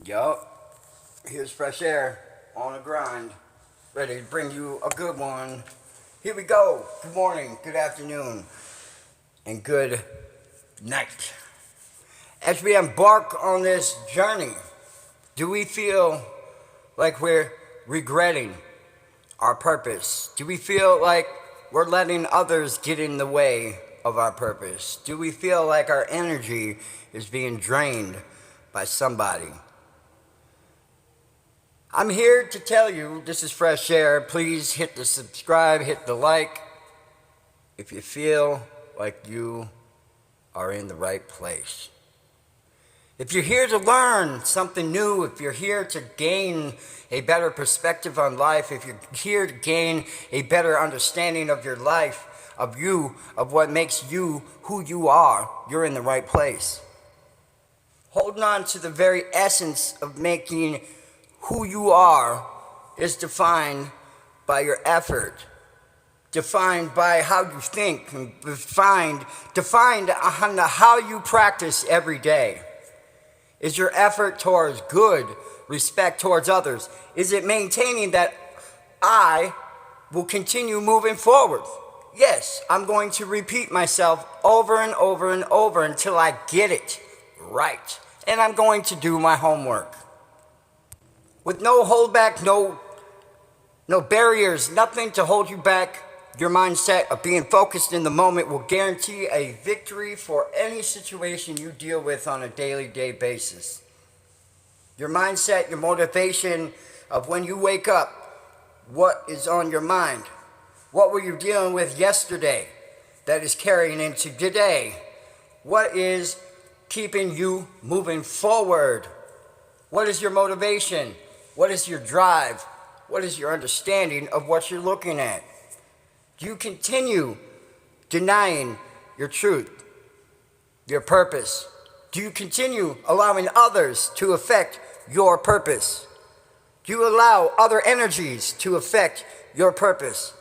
Yup, here's fresh air on the grind, ready to bring you a good one. Here we go. Good morning, good afternoon, and good night. As we embark on this journey, do we feel like we're regretting our purpose? Do we feel like we're letting others get in the way of our purpose? Do we feel like our energy is being drained by somebody? I'm here to tell you this is Fresh Air. Please hit the subscribe, hit the like if you feel like you are in the right place. If you're here to learn something new, if you're here to gain a better perspective on life, if you're here to gain a better understanding of your life, of you, of what makes you who you are, you're in the right place. Holding on to the very essence of making who you are is defined by your effort, defined by how you think, and defined on how you practice every day. Is your effort towards good, respect towards others? Is it maintaining that I will continue moving forward? Yes, I'm going to repeat myself over and over and over until I get it right. And I'm going to do my homework. With no holdback, no barriers, nothing to hold you back, your mindset of being focused in the moment will guarantee a victory for any situation you deal with on a daily basis. Your mindset, your motivation of when you wake up, what is on your mind? What were you dealing with yesterday that is carrying into today? What is keeping you moving forward? What is your motivation? What is your drive? What is your understanding of what you're looking at? Do you continue denying your truth, your purpose? Do you continue allowing others to affect your purpose? Do you allow other energies to affect your purpose?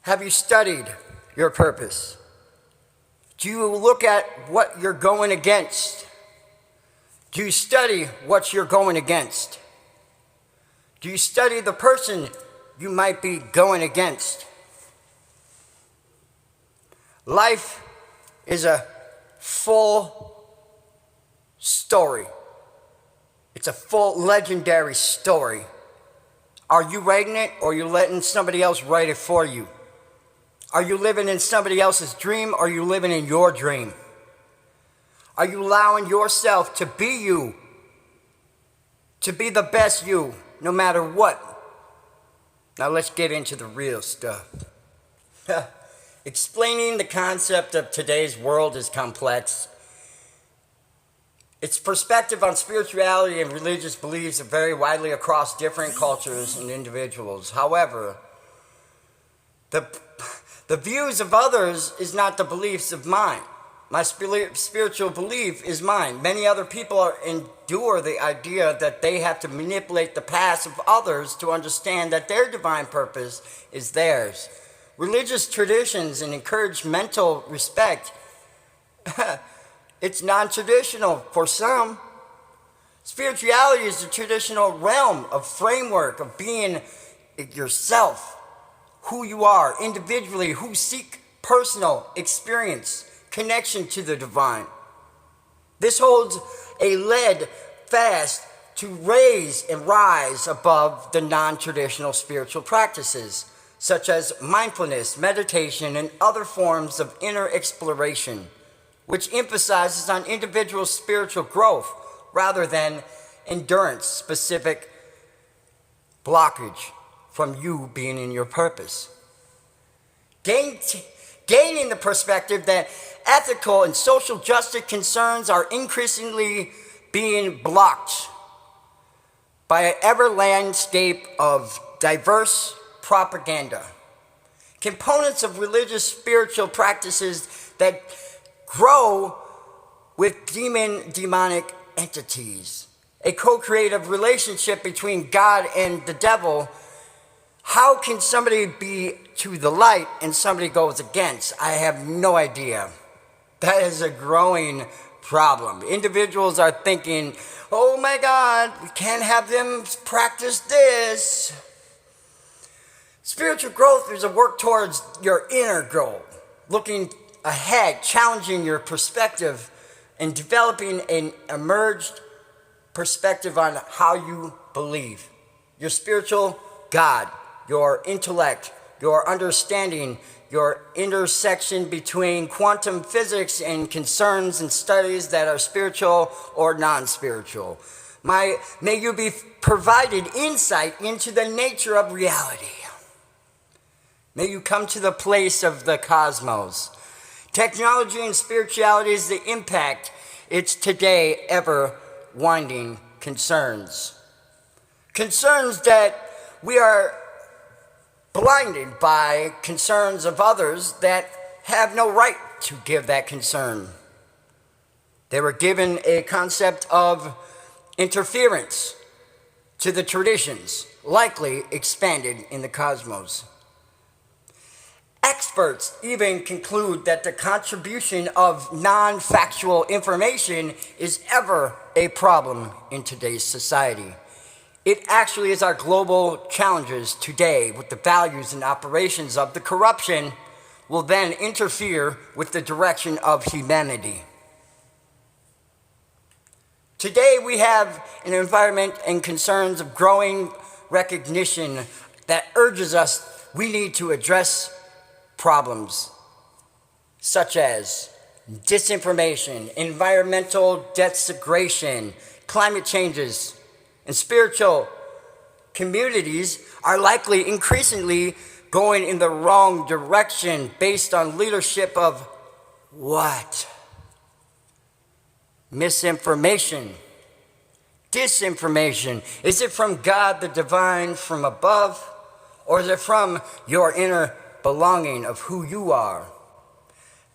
Have you studied your purpose? Do you look at what you're going against? Do you study what you're going against? Do you study the person you might be going against? Life is a full story. It's a full legendary story. Are you writing it, or are you letting somebody else write it for you? Are you living in somebody else's dream, or are you living in your dream? Are you allowing yourself to be you, to be the best you, no matter what? Now let's get into the real stuff. Explaining the concept of today's world is complex. Its perspective on spirituality and religious beliefs vary widely across different cultures and individuals. However, the views of others is not the beliefs of mine. My spiritual belief is mine. Many other people endure the idea that they have to manipulate the past of others to understand that their divine purpose is theirs. Religious traditions and encourage mental respect. It's non-traditional for some. Spirituality is the traditional realm of framework of being yourself, who you are individually, who seek personal experience, connection to the divine. This holds a lead fast to raise and rise above the non-traditional spiritual practices, such as mindfulness, meditation, and other forms of inner exploration, which emphasizes on individual spiritual growth rather than endurance-specific blockage from you being in your purpose. Gaining the perspective that ethical and social justice concerns are increasingly being blocked by an ever landscape of diverse propaganda. Components of religious spiritual practices that grow with demonic entities. A co-creative relationship between God and the devil. How can somebody be to the light and somebody goes against? I have no idea. That is a growing problem. Individuals are thinking, oh my God, we can't have them practice this. Spiritual growth is a work towards your inner goal, looking ahead, challenging your perspective, and developing an emerged perspective on how you believe. Your spiritual God, your intellect, your understanding, your intersection between quantum physics and concerns and studies that are spiritual or non-spiritual. May you be provided insight into the nature of reality. May you come to the place of the cosmos. Technology and spirituality is the impact its today ever-winding concerns. Concerns that we are blinded by concerns of others that have no right to give that concern. They were given a concept of interference to the traditions, likely expanded in the cosmos. Experts even conclude that the contribution of non-factual information is ever a problem in today's society. It actually is our global challenges today with the values and operations of the corruption will then interfere with the direction of humanity. Today we have an environment and concerns of growing recognition that urges us we need to address problems such as disinformation, environmental desecration, climate changes, and spiritual communities are likely increasingly going in the wrong direction based on leadership of what? Misinformation, disinformation. Is it from God, the divine, from above, or is it from your inner belonging of who you are?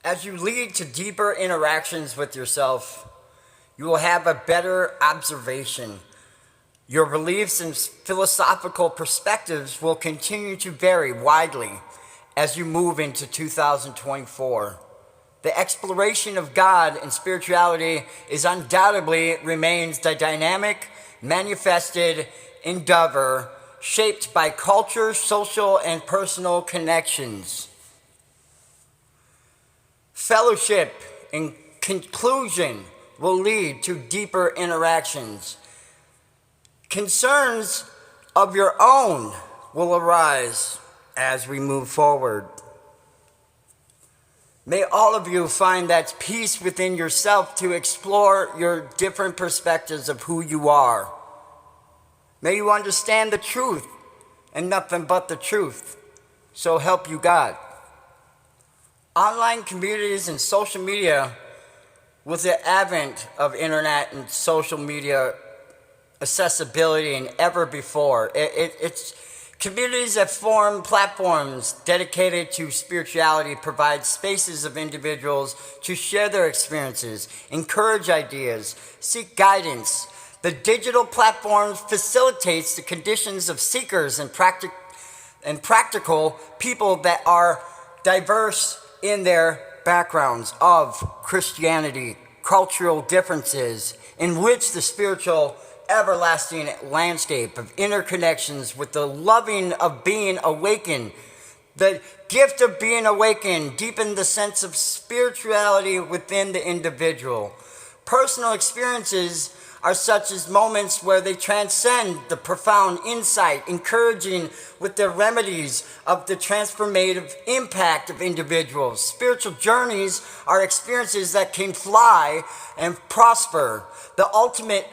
As you lead to deeper interactions with yourself, you will have a better observation. Your beliefs and philosophical perspectives will continue to vary widely as you move into 2024. The exploration of God and spirituality is undoubtedly remains the dynamic, manifested endeavor shaped by culture, social, and personal connections. Fellowship and conclusion will lead to deeper interactions. Concerns of your own will arise as we move forward. May all of you find that peace within yourself to explore your different perspectives of who you are. May you understand the truth and nothing but the truth. So help you God. Online communities and social media, with the advent of internet and social media accessibility and ever before, it's communities that form platforms dedicated to spirituality provide spaces of individuals to share their experiences, encourage ideas, seek guidance. The digital platforms facilitates the conditions of seekers and practical people that are diverse in their backgrounds of Christianity, cultural differences, enrich the spiritual everlasting landscape of interconnections with the loving of being awakened. The gift of being awakened deepen the sense of spirituality within the individual. Personal experiences are such as moments where they transcend the profound insight, encouraging with the remedies of the transformative impact of individuals. Spiritual journeys are experiences that can fly and prosper. The ultimate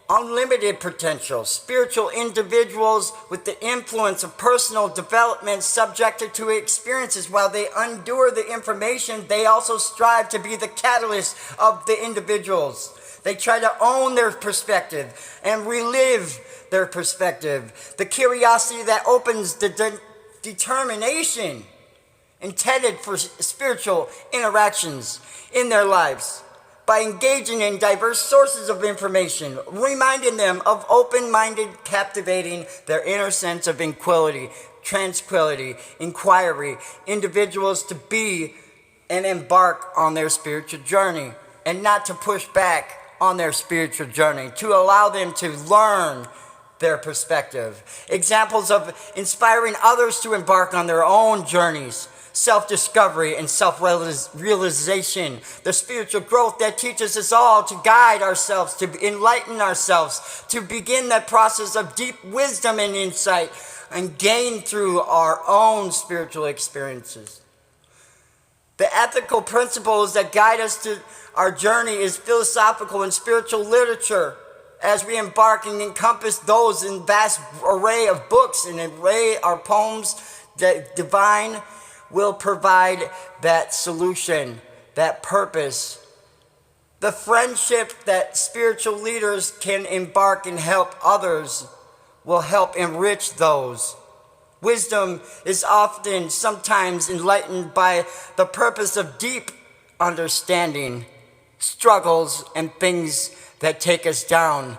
unlimited potential. Spiritual individuals with the influence of personal development subjected to experiences. While they endure the information, they also strive to be the catalyst of the individuals. They try to own their perspective and relive their perspective. The curiosity that opens the determination intended for spiritual interactions in their lives. By engaging in diverse sources of information, reminding them of open-minded, captivating their inner sense of tranquility, inquiry, individuals to be and embark on their spiritual journey. and not to push back on their spiritual journey, to allow them to learn their perspective. Examples of inspiring others to embark on their own journeys, self-discovery and self-realization, the spiritual growth that teaches us all to guide ourselves, to enlighten ourselves, to begin that process of deep wisdom and insight and gain through our own spiritual experiences. The ethical principles that guide us to our journey is philosophical and spiritual literature. As we embark and encompass those in vast array of books and array our poems, that divine will provide that solution, that purpose. The friendship that spiritual leaders can embark and help others will help enrich those. Wisdom is often, sometimes enlightened by the purpose of deep understanding, struggles, and things that take us down.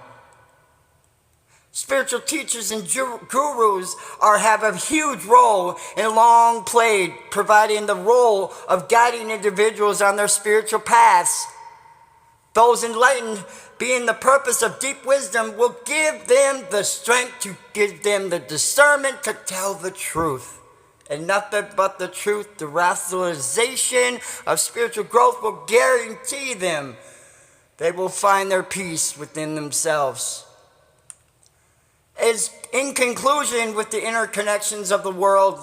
Spiritual teachers and gurus have a huge role and long played, providing the role of guiding individuals on their spiritual paths. Those enlightened, being the purpose of deep wisdom, will give them the strength to give them the discernment to tell the truth. And nothing but the truth, the rationalization of spiritual growth will guarantee them they will find their peace within themselves. As in conclusion, with the interconnections of the world,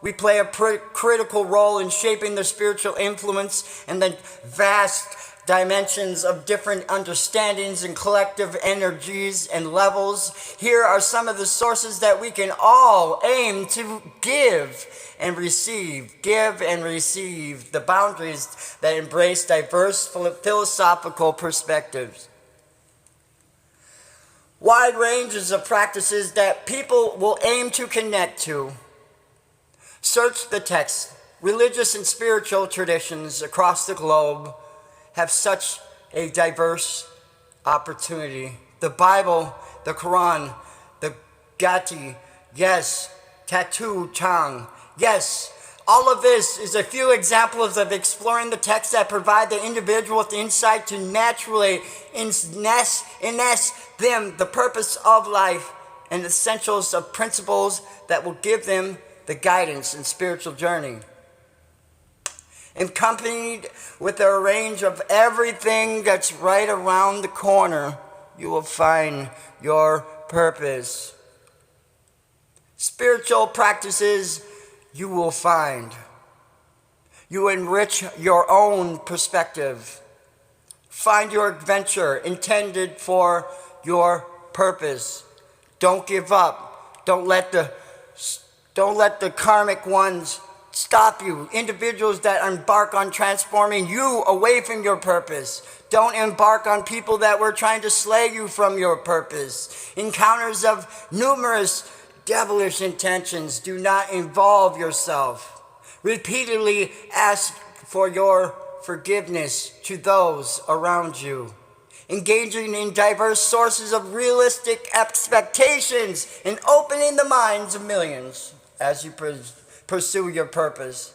we play a critical role in shaping the spiritual influence and the vast dimensions of different understandings and collective energies and levels. Here are some of the sources that we can all aim to give and receive. Give and receive the boundaries that embrace diverse philosophical perspectives. Wide ranges of practices that people will aim to connect to. Search the text. Religious and spiritual traditions across the globe have such a diverse opportunity. The Bible, the Quran, the Gita, yes, Tattoo Chang, yes. All of this is a few examples of exploring the texts that provide the individual with insight to naturally eness them the purpose of life and essentials of principles that will give them the guidance and spiritual journey. Accompanied with a range of everything that's right around the corner, you will find your purpose. Spiritual practices you will find. You enrich your own perspective. Find your adventure intended for your purpose. Don't give up. Don't let the karmic ones stop you. Individuals that embark on transforming you away from your purpose. Don't embark on people that were trying to slay you from your purpose. Encounters of numerous devilish intentions. Do not involve yourself. Repeatedly ask for your forgiveness to those around you. Engaging in diverse sources of realistic expectations and opening the minds of millions as you pursue your purpose.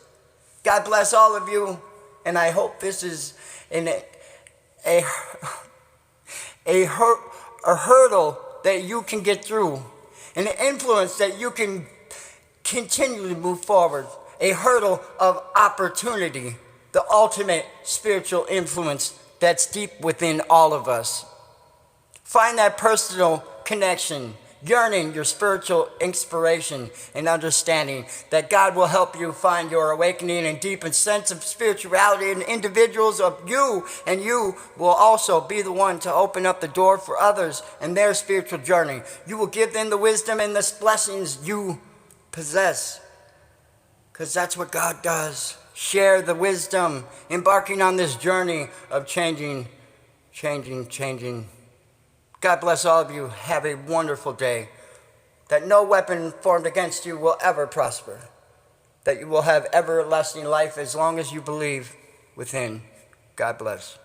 God bless all of you, and I hope this is a hurdle that you can get through, an influence that you can continually move forward, a hurdle of opportunity, the ultimate spiritual influence that's deep within all of us. Find that personal connection, yearning your spiritual inspiration and understanding that God will help you find your awakening and deepened sense of spirituality in individuals of you, and you will also be the one to open up the door for others in their spiritual journey. You will give them the wisdom and the blessings you possess, because that's what God does. Share the wisdom, embarking on this journey of changing. God bless all of you. Have a wonderful day. That no weapon formed against you will ever prosper. That you will have everlasting life as long as you believe within. God bless.